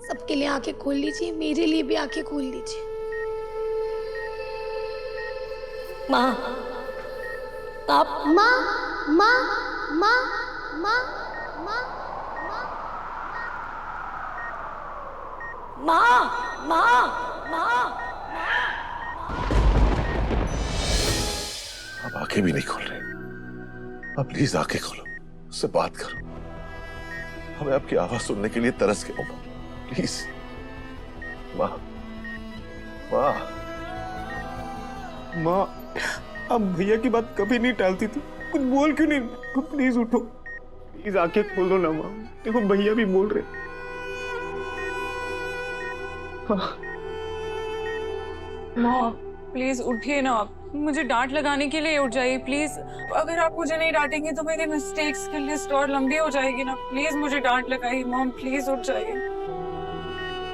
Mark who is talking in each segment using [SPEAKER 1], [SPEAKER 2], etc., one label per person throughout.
[SPEAKER 1] सबके लिए आंखें खोल लीजिए, मेरे लिए भी आंखें खोल लीजिए। माँ, आप
[SPEAKER 2] माँ माँ माँ माँ माँ
[SPEAKER 1] माँ माँ माँ।
[SPEAKER 3] आप आंखें भी नहीं खोल रहे। आप प्लीज आंखें खोलो, उससे बात करो। हमें आपकी आवाज सुनने के लिए तरस के हो। प्लीज माँ, माँ।
[SPEAKER 4] माँ, आप भैया की बात कभी नहीं टालती थी, कुछ बोल क्यों नहीं? प्लीज उठो, प्लीज आंखें खोल दो ना माँ। देखो भैया भी बोल रहे।
[SPEAKER 5] माँ प्लीज उठिए ना आप, मुझे डांट लगाने के लिए उठ जाइए प्लीज। अगर आप मुझे नहीं डांटेंगे तो मेरी मिस्टेक्स की लिस्ट और लंबी हो जाएगी ना। प्लीज मुझे डांट लगाइए मॉम, प्लीज उठ जाइए।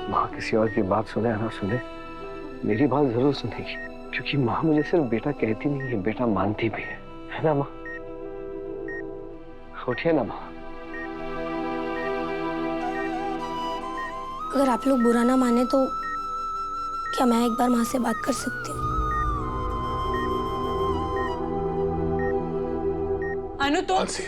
[SPEAKER 6] माँ किसी और की बात सुने या ना सुने, मेरी बात जरूर सुनेगी, क्योंकि माँ मुझे सिर्फ बेटा कहती नहीं है, बेटा मानती भी है ना माँ? उठिए ना माँ।
[SPEAKER 1] अगर आप लोग बुरा ना माने तो क्या मैं एक बार माँ से बात कर सकती हूँ?
[SPEAKER 5] अनु तो
[SPEAKER 3] मानसी,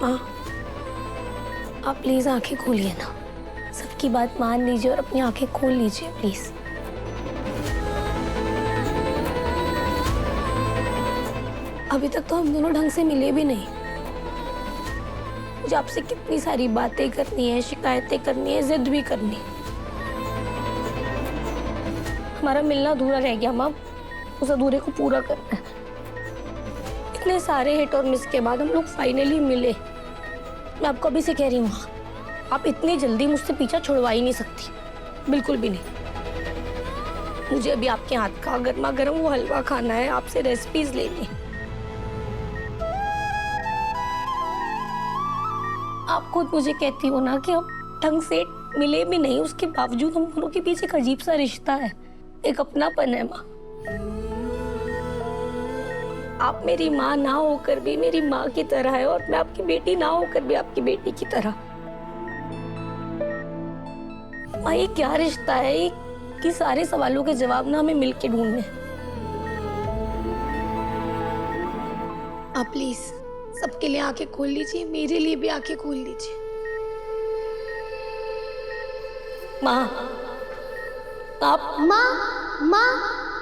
[SPEAKER 1] माँ, आप प्लीज आंखें खोलिए ना, सबकी बात मान लीजिए और अपनी आंखें खोल लीजिए प्लीज। अभी तक तो हम दोनों ढंग से मिले भी नहीं। मुझे आपसे कितनी सारी बातें करनी है, शिकायतें करनी है, जिद भी करनी है। हमारा मिलना अधूरा रह गया माँ, उस अधूरे को पूरा करना है। इतने सारे हिट और मिस के बाद हम लोग फाइनली मिले। मैं आपको अभी से कह रही हूँ, आप इतनी जल्दी मुझसे पीछा छुड़वा ही नहीं सकती, बिल्कुल भी नहीं। मुझे अभी आपके हाथ का गर्मा गर्म वो हलवा खाना है, आपसे रेसिपीज लेनी है। आप खुद मुझे कहती हो ना कि हम ढंग से मिले भी नहीं, उसके बावजूद हम दोनों के बीच एक अजीब सा रिश्ता है, एक अपनापन है माँ। आप मेरी माँ ना होकर भी मेरी माँ की तरह है, और मैं आपकी बेटी ना होकर भी आपकी बेटी की तरह। माँ ये क्या रिश्ता है? ये कि सारे सवालों के जवाब ना हमें मिलके ढूंढने। आप प्लीज सबके लिए आंखें खोल लीजिए, मेरे लिए भी आंखें खोल लीजिए। माँ, आप
[SPEAKER 2] माँ माँ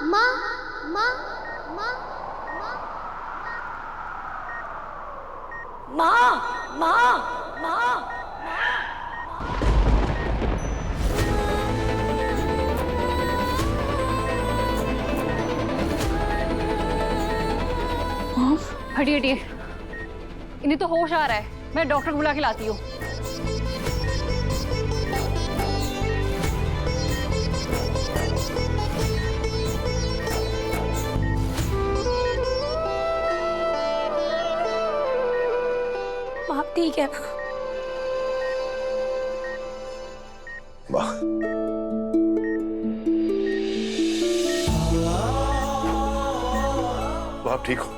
[SPEAKER 2] माँ माँ माँ
[SPEAKER 1] माँ माँ माँ।
[SPEAKER 5] हटिए हटिए, इन्हें तो होश आ रहा है, मैं डॉक्टर को बुला के लाती हूँ।
[SPEAKER 1] आप ठीक है ना?
[SPEAKER 3] माँ। तो आप ठीक हो?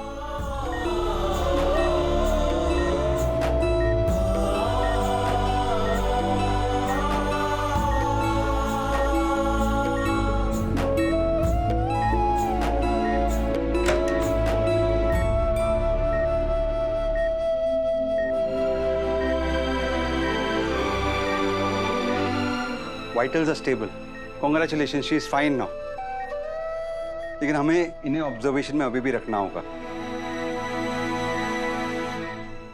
[SPEAKER 7] Vitals are stable. Congratulations, she is fine now. लेकिन हमें इन्हें ऑब्जर्वेशन में अभी भी रखना होगा।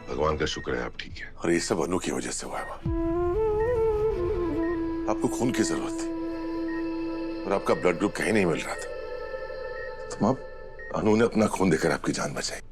[SPEAKER 3] भगवान का शुक्र है आप ठीक है, और ये सब अनु की वजह से हुआ है। आपको खून की जरूरत थी और आपका ब्लड ग्रुप कहीं नहीं मिल रहा था, तो अब अनु ने अपना खून देकर आपकी जान बचाई।